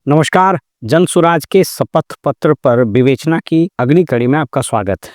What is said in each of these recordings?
नमस्कार। जन सुराज के शपथ पत्र पर विवेचना की अगली कड़ी में आपका स्वागत है।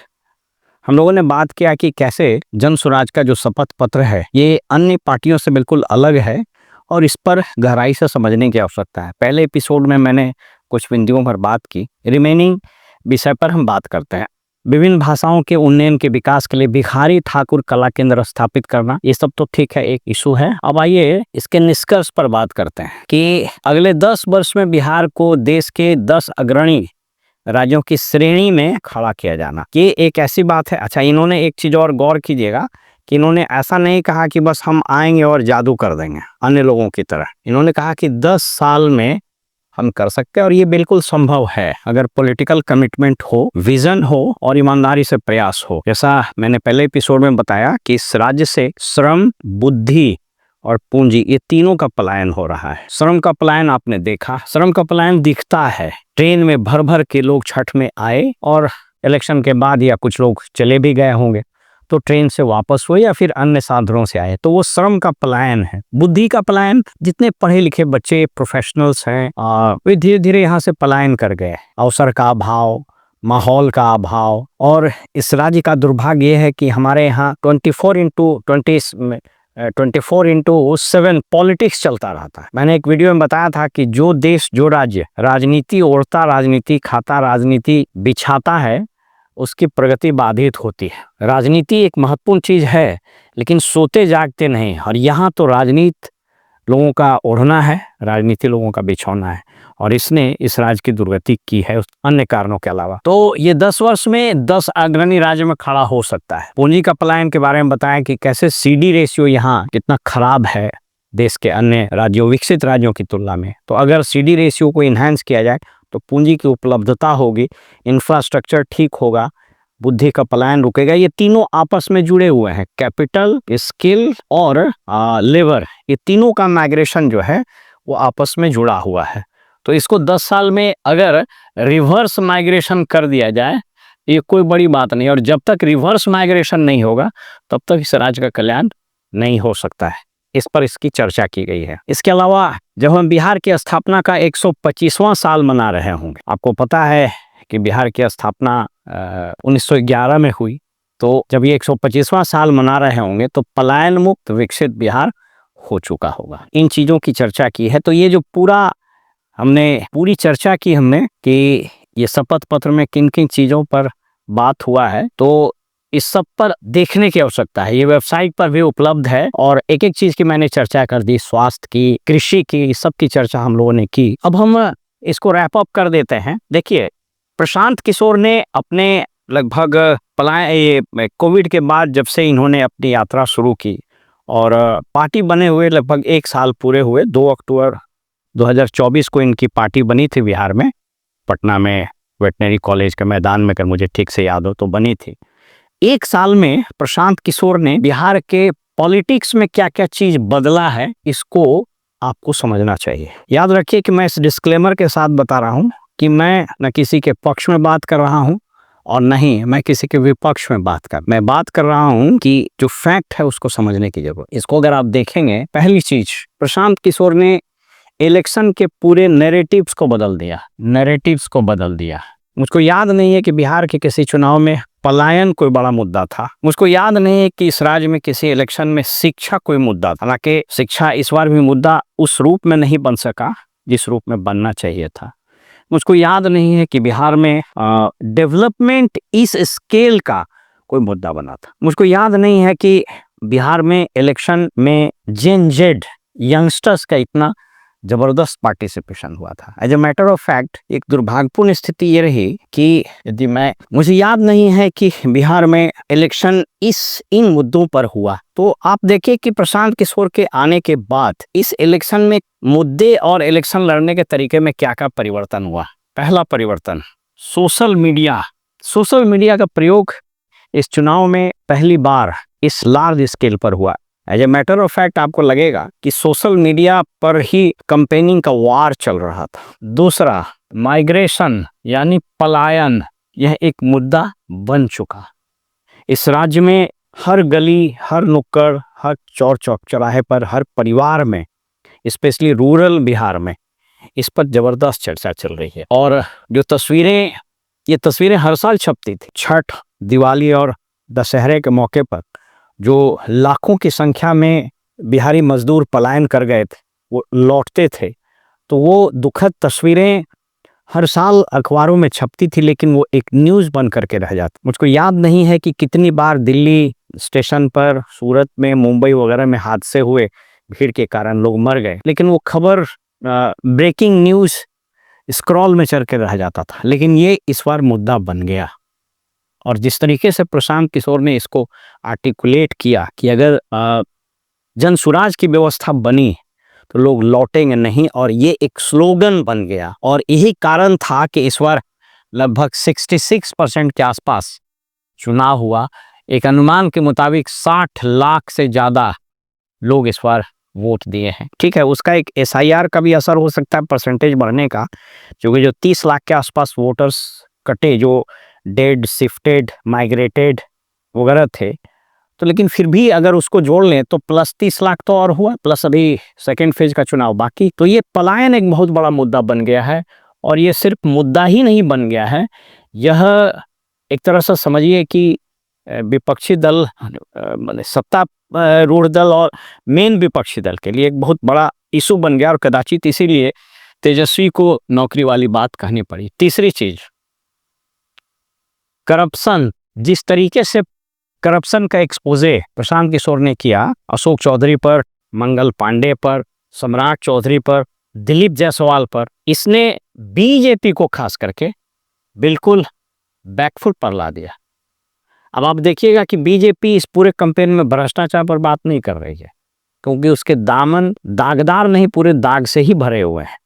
हम लोगों ने बात किया कि कैसे जन सुराज का जो शपथ पत्र है ये अन्य पार्टियों से बिल्कुल अलग है और इस पर गहराई से समझने की आवश्यकता है। पहले एपिसोड में मैंने कुछ बिंदुओं पर बात की, रिमेनिंग विषय पर हम बात करते हैं। विभिन्न भाषाओं के उन्नयन के विकास के लिए भिखारी ठाकुर कला केंद्र स्थापित करना, ये सब तो ठीक है, एक इशू है। अब आइए इसके निष्कर्ष पर बात करते हैं कि अगले 10 वर्ष में बिहार को देश के 10 अग्रणी राज्यों की श्रेणी में खड़ा किया जाना, ये एक ऐसी बात है। अच्छा, इन्होंने एक चीज और गौर कीजिएगा कि इन्होंने ऐसा नहीं कहा कि बस हम आएंगे और जादू कर देंगे अन्य लोगों की तरह। इन्होंने कहा कि 10 साल में हम कर सकते हैं और ये बिल्कुल संभव है अगर पॉलिटिकल कमिटमेंट हो, विजन हो और ईमानदारी से प्रयास हो। जैसा मैंने पहले एपिसोड में बताया कि इस राज्य से श्रम, बुद्धि और पूंजी, ये तीनों का पलायन हो रहा है। श्रम का पलायन आपने देखा, श्रम का पलायन दिखता है। ट्रेन में भर भर के लोग छठ में आए और इलेक्शन के बाद या कुछ लोग चले भी गए होंगे तो ट्रेन से वापस हुए या फिर अन्य साधनों से आए, तो वो श्रम का पलायन है। बुद्धि का पलायन, जितने पढ़े लिखे बच्चे प्रोफेशनल्स हैं वे धीरे धीरे यहाँ से पलायन कर गए। अवसर का अभाव, माहौल का अभाव, और इस राज्य का दुर्भाग्य ये है कि हमारे यहाँ 24/7 पॉलिटिक्स चलता रहता है। मैंने एक वीडियो में बताया था कि जो देश, जो राज्य राजनीति ओढ़ता, राजनीति खाता, राजनीति बिछाता है, उसकी प्रगति बाधित होती है। राजनीति एक महत्वपूर्ण चीज है लेकिन सोते जागते नहीं, और यहाँ तो राजनीति लोगों का ओढ़ना है, राजनीति लोगों का बिछौना है, और इसने इस राज्य की दुर्गति की है अन्य कारणों के अलावा। तो ये 10 वर्ष में 10 अग्रणी राज्य में खड़ा हो सकता है। पूंजी का पलायन के बारे में बताया कि कैसे सीडी रेशियो यहाँ कितना खराब है देश के अन्य राज्यों, विकसित राज्यों की तुलना में। तो अगर सीडी रेशियो को इन्हांस किया जाए तो पूंजी की उपलब्धता होगी, इंफ्रास्ट्रक्चर ठीक होगा, बुद्धि का पलायन रुकेगा। ये तीनों आपस में जुड़े हुए हैं, कैपिटल, स्किल और लेबर, ये तीनों का माइग्रेशन जो है वो आपस में जुड़ा हुआ है। तो इसको 10 साल में अगर रिवर्स माइग्रेशन कर दिया जाए, ये कोई बड़ी बात नहीं। और जब तक रिवर्स माइग्रेशन नहीं होगा तब तक इस राज्य का कल्याण नहीं हो सकता है। इस पर इसकी चर्चा की गई है। इसके अलावा जब हम बिहार की स्थापना का 125वां साल मना रहे होंगे, आपको पता है कि बिहार की स्थापना 1911 में हुई, तो जब ये 125वां साल मना रहे होंगे तो पलायन मुक्त विकसित बिहार हो चुका होगा। इन चीजों की चर्चा की है। तो ये जो पूरी चर्चा की हमने कि ये शपथ पत्र में किन किन चीजों पर बात हुआ है, तो इस सब पर देखने की आवश्यकता है। ये वेबसाइट पर भी उपलब्ध है और एक एक चीज की मैंने चर्चा कर दी, स्वास्थ्य की, कृषि की, सब की चर्चा हम लोगों ने की। अब हम इसको रैप अप कर देते हैं। देखिए, प्रशांत किशोर ने अपने लगभग कोविड के बाद जब से इन्होंने अपनी यात्रा शुरू की और पार्टी बने हुए लगभग 1 साल पूरे हुए। 2 अक्टूबर 2024 को इनकी पार्टी बनी थी बिहार में, पटना में वेटनरी कॉलेज के मैदान में, अगर मुझे ठीक से याद हो तो बनी थी। 1 साल में प्रशांत किशोर ने बिहार के पॉलिटिक्स में क्या क्या चीज बदला है, इसको आपको समझना चाहिए। याद रखिए कि मैं इस डिस्क्लेमर के साथ बता रहा हूं कि मैं न किसी के पक्ष में बात कर रहा हूं और नहीं मैं किसी के विपक्ष में मैं बात कर रहा हूं कि जो फैक्ट है उसको समझने की जरूरत। इसको अगर आप देखेंगे, पहली चीज, प्रशांत किशोर ने इलेक्शन के पूरे नैरेटिव्स को बदल दिया। मुझको याद नहीं है कि बिहार के किसी चुनाव में पलायन कोई बड़ा मुद्दा था। मुझको याद नहीं है कि इस राज्य में किसी इलेक्शन में शिक्षा कोई मुद्दा था। हालांकि शिक्षा इस बार भी मुद्दा उस रूप में नहीं बन सका जिस रूप में बनना चाहिए था। मुझको याद नहीं है कि बिहार में डेवलपमेंट इस स्केल का कोई मुद्दा बना था। मुझको याद नहीं है कि बिहार में इलेक्शन में जेन जेड यंगस्टर्स का इतना जबरदस्त पार्टिसिपेशन हुआ था। As a matter of fact, एक दुर्भाग्यपूर्ण स्थिति ये रही कि मुझे याद नहीं है कि बिहार में इलेक्शन इन मुद्दों पर हुआ। तो आप देखिए कि प्रशांत किशोर के आने के बाद इस इलेक्शन में मुद्दे और इलेक्शन लड़ने के तरीके में क्या क्या परिवर्तन हुआ। पहला परिवर्तन, सोशल मीडिया का प्रयोग इस चुनाव में पहली बार इस लार्ज स्केल पर हुआ। As a matter of fact आपको लगेगा कि सोशल मीडिया पर ही कंपेनिंग का वार चल रहा था। दूसरा, माइग्रेशन यानी पलायन, यह एक मुद्दा बन चुका। इस राज्य में हर गली, हर नुक्कड़, हर चौक चौराहे पर, हर परिवार में, स्पेशली रूरल बिहार में इस पर जबरदस्त चर्चा चल रही है। और जो तस्वीरें, ये तस्वीरें हर साल छपती थी छठ, दिवाली और दशहरे के मौके पर, जो लाखों की संख्या में बिहारी मजदूर पलायन कर गए थे, वो लौटते थे, तो वो दुखद तस्वीरें हर साल अखबारों में छपती थी, लेकिन वो एक न्यूज़ बन करके रह जाती। मुझको याद नहीं है कि कितनी बार दिल्ली स्टेशन पर, सूरत में, मुंबई वगैरह में हादसे हुए, भीड़ के कारण लोग मर गए, लेकिन वो खबर ब्रेकिंग न्यूज़ स्क्रॉल में चढ़ के रह जाता था। लेकिन ये इस बार मुद्दा बन गया, और जिस तरीके से प्रशांत किशोर ने इसको आर्टिकुलेट किया कि अगर जनसुराज की व्यवस्था बनी तो लोग लौटेंगे नहीं, और ये एक स्लोगन बन गया। और यही कारण था कि इस बार लगभग 66% के आसपास चुनाव हुआ। एक अनुमान के मुताबिक 60 लाख से ज़्यादा लोग इस बार वोट दिए हैं। ठीक है, उसका एक SIR का भी असर हो सकता है परसेंटेज बढ़ने का, क्योंकि जो 30 लाख के आसपास वोटर्स कटे, जो डेड, शिफ्टेड, माइग्रेटेड वगैरह थे, तो लेकिन फिर भी अगर उसको जोड़ लें तो प्लस 30 लाख तो और हुआ, प्लस अभी सेकेंड फेज का चुनाव बाकी। तो ये पलायन एक बहुत बड़ा मुद्दा बन गया है, और ये सिर्फ मुद्दा ही नहीं बन गया है, यह एक तरह से समझिए कि विपक्षी दल, सत्तारूढ़ दल और मेन विपक्षी दल के लिए एक बहुत बड़ा इशू बन गया, और कदाचित इसीलिए तेजस्वी को नौकरी वाली बात कहनी पड़ी। तीसरी चीज, करप्शन। जिस तरीके से करप्शन का एक्सपोजे प्रशांत किशोर ने किया, अशोक चौधरी पर, मंगल पांडे पर, सम्राट चौधरी पर, दिलीप जायसवाल पर, इसने बीजेपी को खास करके बिल्कुल बैकफुट पर ला दिया। अब आप देखिएगा कि बीजेपी इस पूरे कैंपेन में भ्रष्टाचार पर बात नहीं कर रही है, क्योंकि उसके दामन दागदार नहीं, पूरे दाग से ही भरे हुए हैं।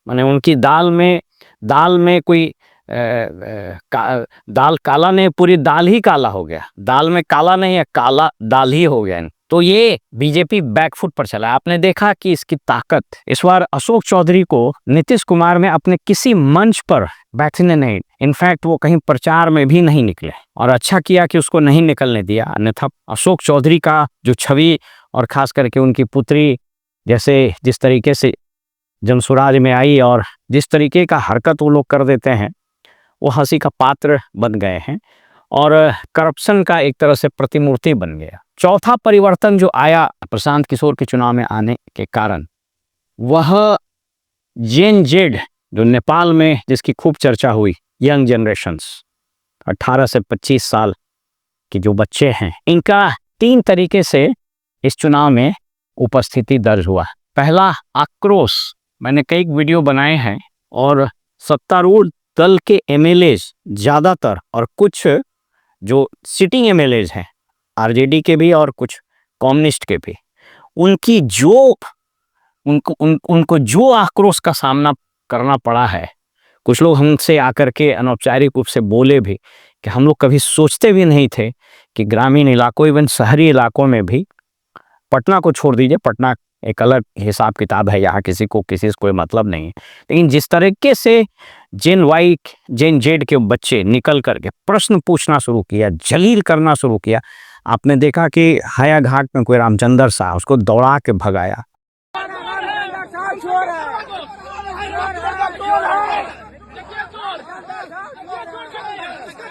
माने उनकी दाल में कोई दाल काला नहीं, पूरी दाल ही काला हो गया। दाल में काला नहीं है, काला दाल ही हो गया। तो ये बीजेपी बैकफुट पर चला। आपने देखा कि इसकी ताकत, इस बार अशोक चौधरी को नीतीश कुमार में अपने किसी मंच पर बैठने नहीं, इनफैक्ट वो कहीं प्रचार में भी नहीं निकले, और अच्छा किया कि उसको नहीं निकलने दिया। अन्यथा अशोक चौधरी का जो छवि, और खास करके उनकी पुत्री जैसे जिस तरीके से जनसुराज में आई, और जिस तरीके का हरकत वो लोग कर देते हैं, वो हंसी का पात्र बन गए हैं, और करप्शन का एक तरह से प्रतिमूर्ति बन गया। चौथा परिवर्तन जो आया प्रशांत किशोर के चुनाव में आने के कारण, वह जेन जेड, जो नेपाल में जिसकी खूब चर्चा हुई, यंग जनरेशन्स, 18 से 25 साल के जो बच्चे हैं, इनका 3 तरीके से इस चुनाव में उपस्थिति दर्ज हुआ। पहला, आक्रोश। मैंने कई वीडियो बनाए हैं, और सत्तारूढ़ दल के MLAs ज़्यादातर, और कुछ जो सिटिंग MLAs हैं RJD के भी और कुछ कम्युनिस्ट के भी, उनकी जो उनको जो आक्रोश का सामना करना पड़ा है। कुछ लोग हमसे आकर के अनौपचारिक रूप से बोले भी कि हम लोग कभी सोचते भी नहीं थे कि ग्रामीण इलाकों, इवन शहरी इलाकों में भी, पटना को छोड़ दीजिए, पटना एक अलग हिसाब किताब है, यहाँ किसी से कोई मतलब नहीं है, लेकिन जिस तरीके से जेन वाई, जेन जेड के बच्चे निकल करके प्रश्न पूछना शुरू किया, जलील करना शुरू किया। आपने देखा कि हाया घाट में कोई रामचंद्र सा, उसको दौड़ा के भगाया।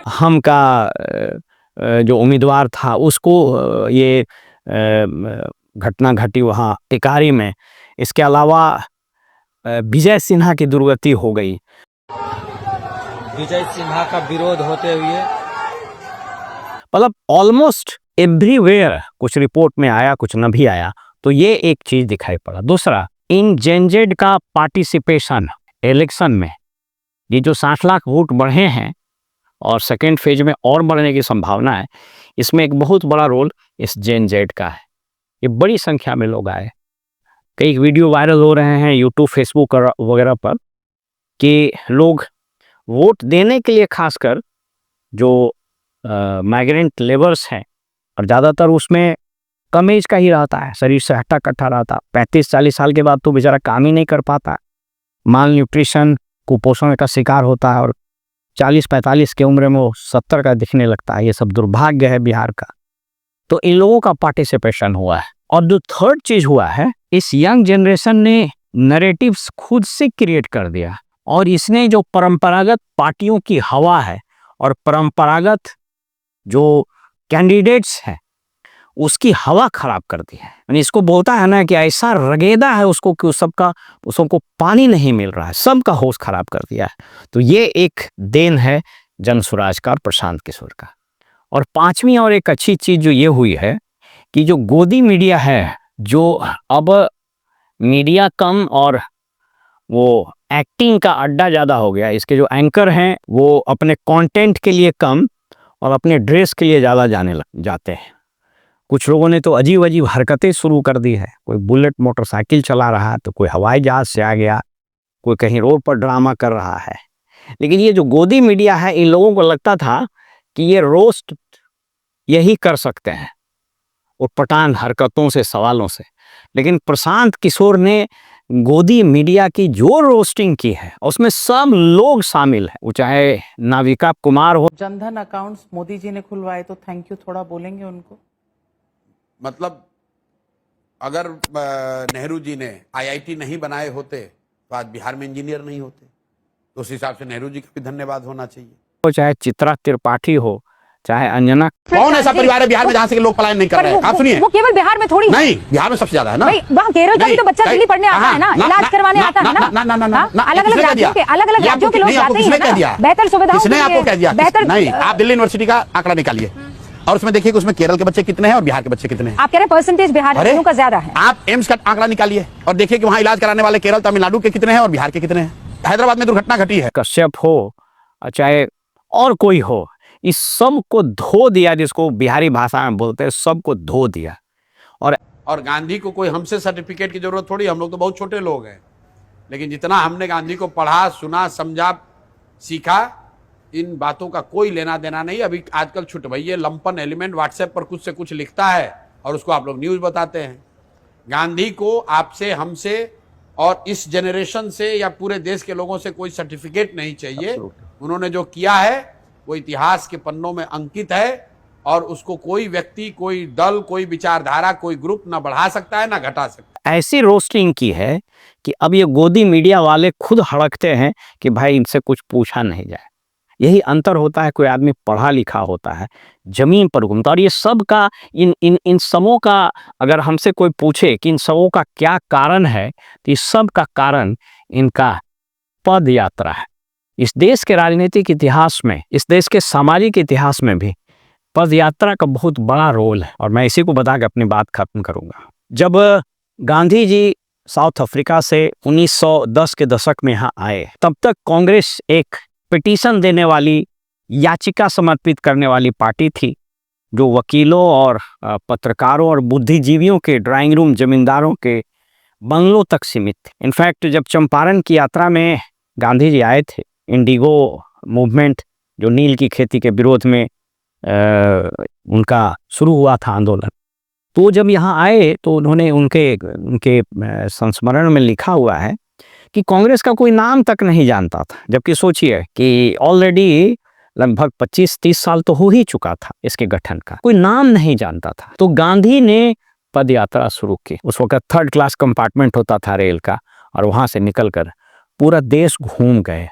हम का जो उम्मीदवार था, उसको ये घटना घटी वहाँ टिकारी में। इसके अलावा विजय सिन्हा की दुर्गति हो गई। विजय सिन्हा का विरोध होते हुए, मतलब ऑलमोस्ट एवरीवेयर कुछ रिपोर्ट में आया, कुछ न भी आया, तो ये एक चीज दिखाई पड़ा। दूसरा, इन जेनजेड का पार्टिसिपेशन इलेक्शन में, ये जो 60 लाख वोट बढ़े हैं और सेकेंड फेज में और बढ़ने की संभावना है, इसमें एक बहुत बड़ा रोल इस जेनजेड का है। ये बड़ी संख्या में लोग आए, कई वीडियो वायरल हो रहे हैं यूट्यूब, फेसबुक वगैरह पर, कि लोग वोट देने के लिए, खासकर जो माइग्रेंट लेबर्स हैं, और ज़्यादातर उसमें कम एज का ही रहता है, शरीर से हट्टा कट्टा रहता, 35-40 साल के बाद तो बेचारा काम ही नहीं कर पाता, माल न्यूट्रिशन, कुपोषण का शिकार होता है, और 40-45 की उम्र में वो 70 का दिखने लगता है। ये सब दुर्भाग्य है बिहार का। तो इन लोगों का पार्टिसिपेशन हुआ है। और जो थर्ड चीज हुआ है, इस यंग जनरेशन ने नैरेटिव्स खुद से क्रिएट कर दिया और इसने जो परंपरागत पार्टियों की हवा है और परंपरागत जो कैंडिडेट्स हैं उसकी हवा खराब कर दी है। यानी इसको बोलता है ना कि ऐसा रगेदा है उसको कि उसको पानी नहीं मिल रहा है, सबका होश खराब कर दिया है। तो ये एक देन है जनसुराज का और प्रशांत किशोर का। और पांचवी और एक अच्छी चीज जो ये हुई है कि जो गोदी मीडिया है, जो अब मीडिया कम और वो एक्टिंग का अड्डा ज़्यादा हो गया, इसके जो एंकर हैं वो अपने कंटेंट के लिए कम और अपने ड्रेस के लिए ज़्यादा जाते हैं। कुछ लोगों ने तो अजीब अजीब हरकतें शुरू कर दी है, कोई बुलेट मोटरसाइकिल चला रहा है तो कोई हवाई जहाज से आ गया, कोई कहीं रोड पर ड्रामा कर रहा है। लेकिन ये जो गोदी मीडिया है, इन लोगों को लगता था कि ये रोस्ट यही कर सकते हैं और पठान हरकतों से, सवालों से। लेकिन प्रशांत किशोर ने गोदी मीडिया की जो रोस्टिंग की है उसमें सब लोग शामिल हैं, वो चाहे नाविका कुमार हो। जनधन अकाउंट्स मोदी जी ने खुलवाए तो थैंक यू थोड़ा बोलेंगे उनको? मतलब अगर नेहरू जी ने आईआईटी नहीं बनाए होते तो आज बिहार में इंजीनियर नहीं होते, तो उस हिसाब से नेहरू जी का भी धन्यवाद होना चाहिए। तो चाहे चित्रा त्रिपाठी हो, चाहे अंजना। कौन ऐसा परिवार है बिहार में जहां से लोग पलायन नहीं कर रहे हैं? आप सुनिए, वो केवल बिहार में थोड़ी नहीं, बिहार में सबसे ज्यादा है ना। वहाँ केरल का भी तो बच्चा दिल्ली पढ़ने आता है ना, इलाज करवाने आता है ना। अलग अलग राज्यों के लोग जाते हैं ना, बेहतर सुविधाओं के लिए। किसने आपको कह दिया? नहीं, आप दिल्ली यूनिवर्सिटी का आंकड़ा निकालिए और उसमें देखिए कि उसमें केरल के बच्चे कितने हैं और बिहार के बच्चे कितने हैं। आप कह रहे हैं परसेंटेज बिहार का ज्यादा है। आप एम्स का आंकड़ा निकालिए और देखिए कि वहाँ इलाज कराने वाले केरल, तमिलनाडु के कितने हैं और बिहार के कितने हैं। हैदराबाद में दुर्घटना घटी है, कश्यप हो चाहे और कोई हो, इस सब को धो दिया, जिसको बिहारी भाषा में बोलते हैं, सबको धो दिया। और गांधी को कोई हमसे सर्टिफिकेट की जरूरत थोड़ी, हम लोग तो बहुत छोटे लोग हैं, लेकिन जितना हमने गांधी को पढ़ा, सुना, समझा, सीखा, इन बातों का कोई लेना देना नहीं। अभी आजकल छुटभइये लंपन एलिमेंट व्हाट्सएप पर कुछ से कुछ लिखता है और उसको आप लोग न्यूज बताते हैं। गांधी को आपसे, हमसे और इस जनरेशन से या पूरे देश के लोगों से कोई सर्टिफिकेट नहीं चाहिए। उन्होंने जो किया है वो इतिहास के पन्नों में अंकित है और उसको कोई व्यक्ति, कोई दल, कोई विचारधारा, कोई ग्रुप ना बढ़ा सकता है ना घटा सकता है। ऐसी रोस्टिंग की है कि अब ये गोदी मीडिया वाले खुद हड़कते हैं कि भाई इनसे कुछ पूछा नहीं जाए। यही अंतर होता है, कोई आदमी पढ़ा लिखा होता है, जमीन पर घूमता। और ये सब का इन सबों का अगर हमसे कोई पूछे कि इन सबों का क्या कारण है, तो इस सब का कारण इनका पद यात्रा है। इस देश के राजनीतिक इतिहास में, इस देश के सामाजिक इतिहास में भी पद यात्रा का बहुत बड़ा रोल है। और मैं इसी को बता के अपनी बात खत्म करूंगा। जब गांधी जी साउथ अफ्रीका से 1910 के दशक में यहाँ आए, तब तक कांग्रेस एक पिटीशन देने वाली, याचिका समर्पित करने वाली पार्टी थी, जो वकीलों और पत्रकारों और बुद्धिजीवियों के ड्राइंग रूम, जमींदारों के बंगलों तक सीमित थे। इनफैक्ट जब चंपारण की यात्रा में गांधी जी आए थे, इंडिगो मूवमेंट जो नील की खेती के विरोध में उनका शुरू हुआ था आंदोलन, तो जब यहाँ आए तो उन्होंने उनके संस्मरण में लिखा हुआ है कि कांग्रेस का कोई नाम तक नहीं जानता था। जबकि सोचिए कि ऑलरेडी लगभग 25-30 साल तो हो ही चुका था इसके गठन का, कोई नाम नहीं जानता था। तो गांधी ने पद यात्रा शुरू की। उस वक्त 3rd क्लास कंपार्टमेंट होता था रेल का, और वहां से निकलकर पूरा देश घूम गए।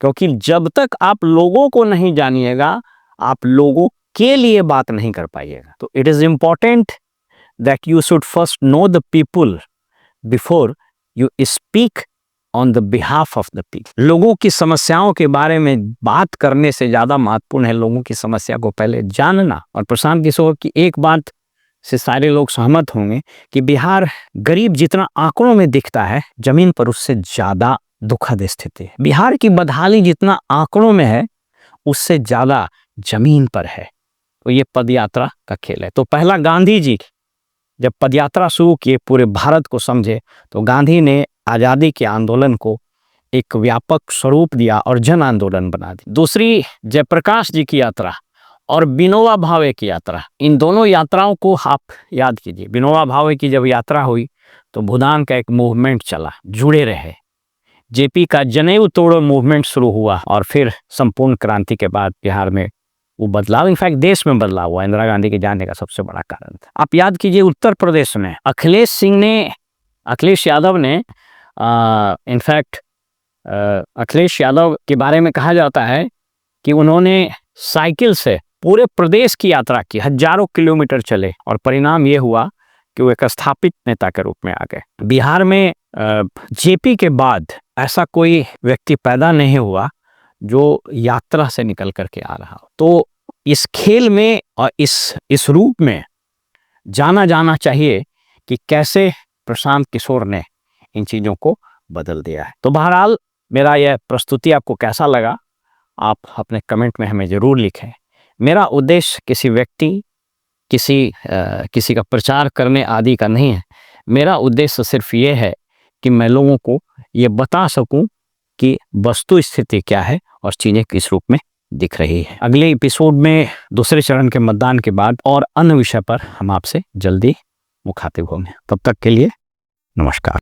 क्योंकि जब तक आप लोगों को नहीं जानिएगा, आप लोगों के लिए बात नहीं कर पाइएगा। तो it is important that you should first know the people before you speak on the behalf of the people. लोगों की समस्याओं के बारे में बात करने से ज्यादा महत्वपूर्ण है लोगों की समस्या को पहले जानना। और प्रशांत किशोर की एक बात से सारे लोग सहमत होंगे कि बिहार गरीब जितना आंकड़ों में दिखता है, जमीन पर उससे ज्यादा दुखद स्थिति है। बिहार की बदहाली जितना आंकड़ों में है, उससे ज्यादा जमीन पर है। तो ये पदयात्रा का खेल है। तो पहला गांधी जी जब पदयात्रा शुरू किए, पूरे भारत को समझे, तो गांधी ने आज़ादी के आंदोलन को एक व्यापक स्वरूप दिया और जन आंदोलन बना दिया। दूसरी जयप्रकाश जी की यात्रा और विनोबा भावे की यात्रा, इन दोनों यात्राओं को आप याद कीजिए। विनोबा भावे की जब यात्रा हुई तो भूदान का एक मूवमेंट चला, जुड़े रहे। जेपी का जनेऊ तोड़ो मूवमेंट शुरू हुआ और फिर संपूर्ण क्रांति के बाद बिहार में वो बदलाव, इनफैक्ट देश में बदलाव हुआ। इंदिरा गांधी के जाने का सबसे बड़ा कारण था। आप याद कीजिए उत्तर प्रदेश में अखिलेश यादव ने इनफैक्ट अखिलेश यादव के बारे में कहा जाता है कि उन्होंने साइकिल से पूरे प्रदेश की यात्रा की, हजारों किलोमीटर चले और परिणाम ये हुआ कि वो एक स्थापित नेता के रूप में आ गए। बिहार में जेपी के बाद ऐसा कोई व्यक्ति पैदा नहीं हुआ जो यात्रा से निकल करके आ रहा हो। तो इस खेल में और इस रूप में जाना जाना चाहिए कि कैसे प्रशांत किशोर ने इन चीज़ों को बदल दिया है। तो बहरहाल मेरा यह प्रस्तुति आपको कैसा लगा, आप अपने कमेंट में हमें ज़रूर लिखें। मेरा उद्देश्य किसी व्यक्ति किसी का प्रचार करने आदि का नहीं है। मेरा उद्देश्य सिर्फ ये है कि मैं लोगों को ये बता सकूं कि वस्तु स्थिति क्या है और चीज़ें किस रूप में दिख रही है। अगले एपिसोड में दूसरे चरण के मतदान के बाद और अन्य विषय पर हम आपसे जल्दी मुखातिब होंगे। तब तक के लिए नमस्कार।